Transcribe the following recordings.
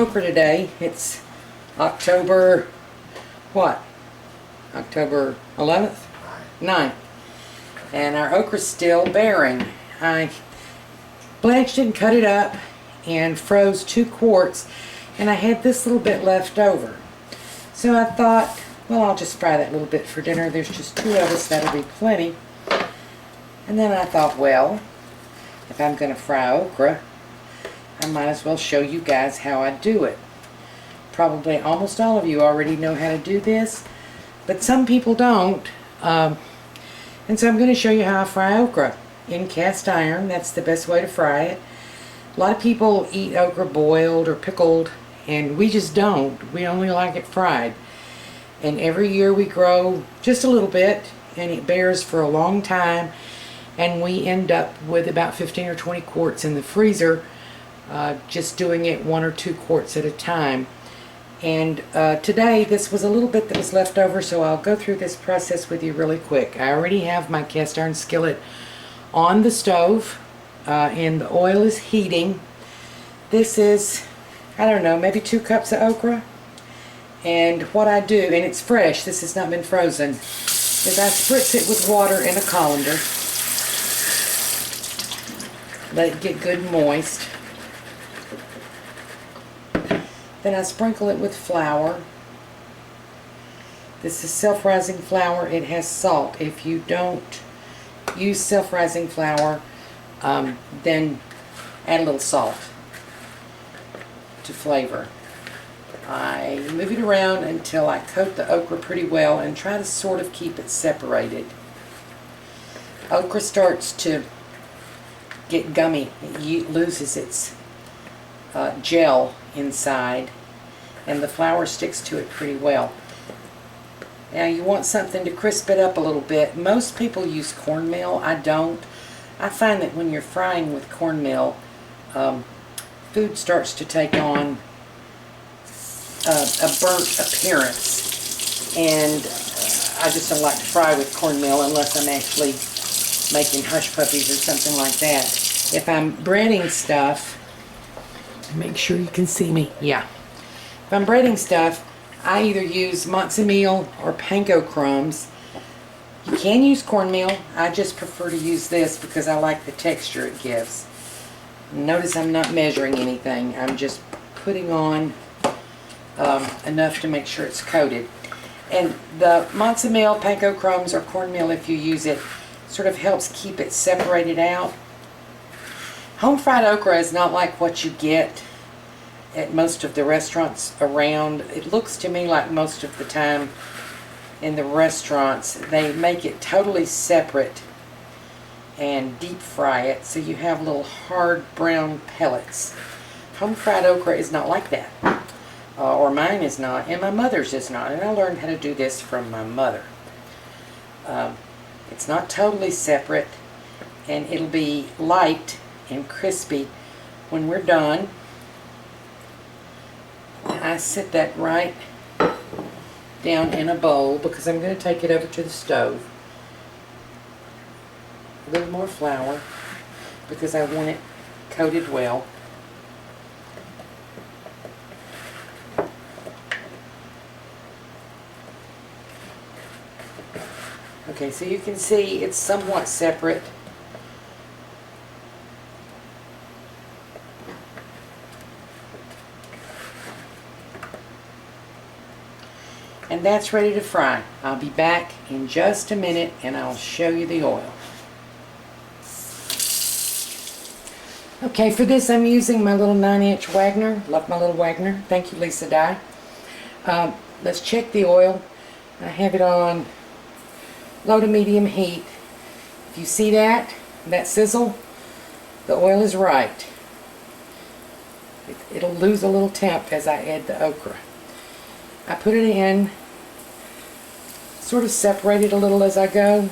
okra today. It's October, what? October 11th? 9th. And our okra's still bearing. I blanched it and cut it up and froze 2 quarts, and I had this little bit left over. So I thought, well, I'll just fry that little bit for dinner. There's just 2 of us, that'll be plenty. And then I thought, well, if I'm going to fry okra, I might as well show you guys how I do it. Probably almost all of you already know how to do this, but some people don't. And so I'm going to show you how I fry okra in cast iron. That's the best way to fry it. A lot of people eat okra boiled or pickled, and we just don't. We only like it fried. And every year we grow just a little bit, and it bears for a long time, and we end up with about 15 or 20 quarts in the freezer, just doing it 1 or 2 quarts at a time. And today this was a little bit that was left over, so I'll go through this process with you really quick. I already have my cast iron skillet on the stove, and the oil is heating. This is, I don't know, maybe 2 cups of okra. And what I do, and it's fresh, this has not been frozen, is I spritz it with water in a colander. Let it get good and moist. Then I sprinkle it with flour. This is self-rising flour. It has salt. If you don't use self-rising flour, then add a little salt to flavor. I move it around until I coat the okra pretty well and try to sort of keep it separated. Okra starts to get gummy. It loses its gel inside, and the flour sticks to it pretty well. Now you want something to crisp it up a little bit. Most people use cornmeal. I don't. I find that when you're frying with cornmeal, food starts to take on a burnt appearance, and I just don't like to fry with cornmeal unless I'm actually making hush puppies or something like that. If I'm breading stuff, make sure you can see me. Yeah. If I'm breading stuff, I either use matzo meal or panko crumbs. You can use cornmeal. I just prefer to use this because I like the texture it gives. Notice I'm not measuring anything. I'm just putting on enough to make sure it's coated. And the matzo meal, panko crumbs, or cornmeal, if you use it, sort of helps keep it separated out. Home fried okra is not like what you get at most of the restaurants around. It looks to me like most of the time in the restaurants they make it totally separate and deep fry it, so you have little hard brown pellets. Home fried okra is not like that, or mine is not, and my mother's is not, and I learned how to do this from my mother. It's not totally separate, and it'll be light and crispy when we're done. I set that right down in a bowl because I'm going to take it over to the stove. A little more flour because I want it coated well. Okay, so you can see it's somewhat separate. And that's ready to fry. I'll be back in just a minute and I'll show you the oil. Okay, for this I'm using my little 9-inch Wagner. Love my little Wagner. Thank you, Lisa Dye. Let's check the oil. I have it on low to medium heat. If you see that sizzle, the oil is right. It'll lose a little temp as I add the okra. I put it in, sort of separate it a little as I go.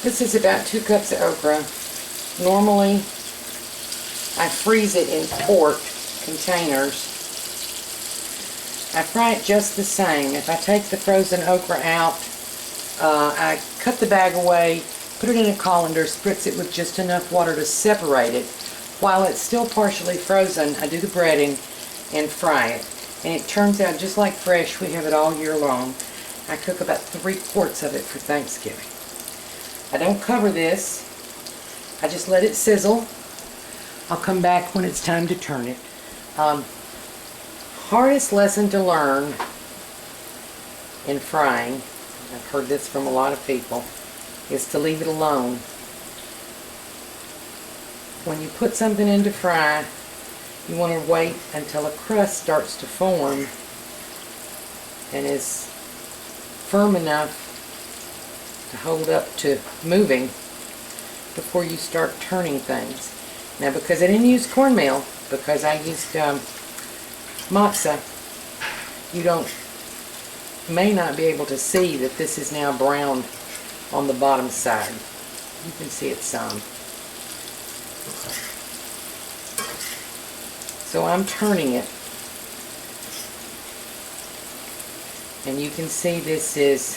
This is about 2 cups of okra. Normally, I freeze it in quart containers. I fry it just the same. If I take the frozen okra out, I cut the bag away, put it in a colander, spritz it with just enough water to separate it. While it's still partially frozen, I do the breading and fry it. And it turns out just like fresh. We have it all year long. I cook about 3 quarts of it for Thanksgiving. I don't cover this. I just let it sizzle. I'll come back when it's time to turn it. Hardest lesson to learn in frying, I've heard this from a lot of people, is to leave it alone. When you put something in to fry, you want to wait until a crust starts to form and is firm enough to hold up to moving before you start turning things. Now, because I didn't use cornmeal, because I used matzah, you may not be able to see that this is now browned on the bottom side. You can see it some. So I'm turning it, and you can see this is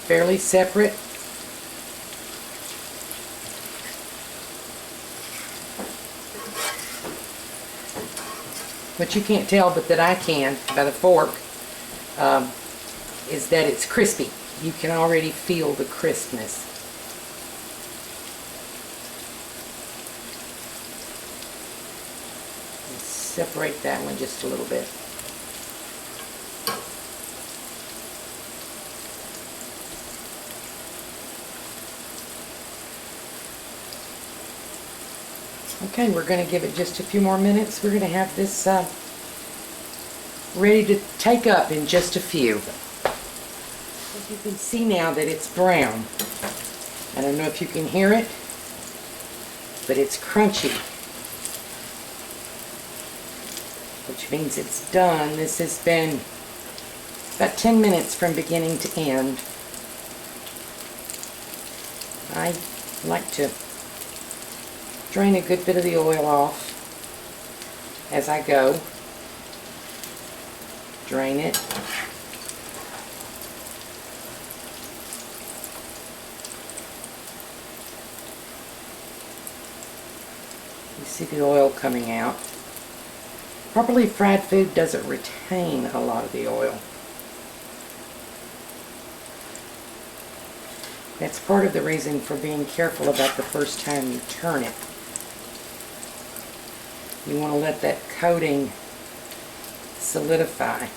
fairly separate. What you can't tell, but that I can by the fork, is that it's crispy. You can already feel the crispness. Separate that one just a little bit. Okay, we're going to give it just a few more minutes. We're going to have this ready to take up in just a few. As you can see now that it's brown. I don't know if you can hear it, but it's crunchy, which means it's done. This has been about 10 minutes from beginning to end. I like to drain a good bit of the oil off as I go. Drain it. You see the oil coming out. Properly fried food doesn't retain a lot of the oil. That's part of the reason for being careful about the first time you turn it. You want to let that coating solidify.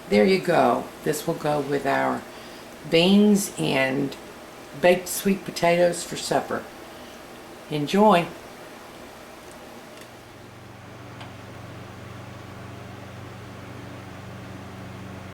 There you go. This will go with our beans and baked sweet potatoes for supper. Enjoy.